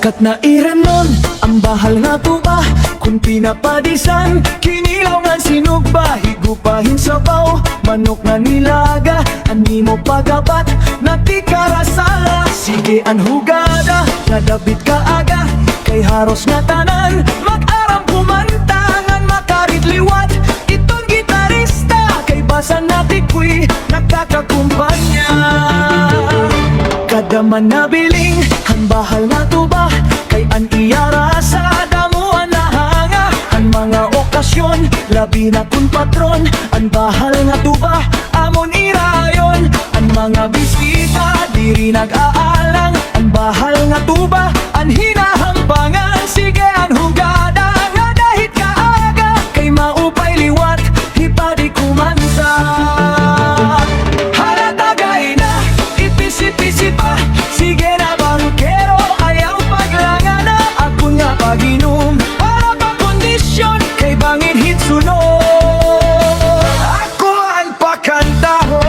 Kat na iranon, ang bahal nga tuba, kung pinapadisan, kinilaw nga sinugba, higupahin sabaw, manok nga nilaga, ani mo pagabat, natikarasala. Sige ang hugada, nadabit ka aga, kay haros nga tanan, mag-aram kumantangan, makaridliwat, itong gitarista, kay basa natikwi, nakakakumpanya. Kada man nabiling, ang bahal nga tuba, kay an iyara sa damuan na hanga. Ang mga okasyon, labi na kun patron, ang bahal nga tuba, amon irayon. Ang mga bisita, diri nag-aalang, ang bahal nga tuba, ang hinahampangan. Sige ang hugada, nga dahit kaaga, kay maupay liwat, hipadi kumansa. Halatagay na, ipisi-pisi pa, sige na bangkero, ayaw paglangan na, ako nga pag-inom, para pa kondisyon, kay bangin hit sunod, ako ang pakantahon.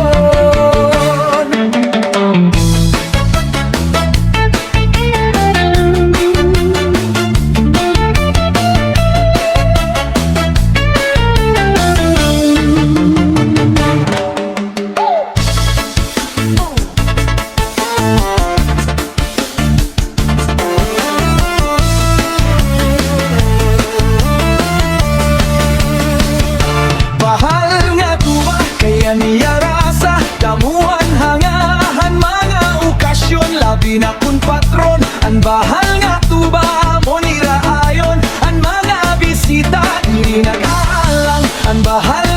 Niyara damuan hangahan, mga okasyon, labi na kun patron, ang bahal nga tuba, mo niraayon, ang mga bisita, diri nag-aalang, ang bahal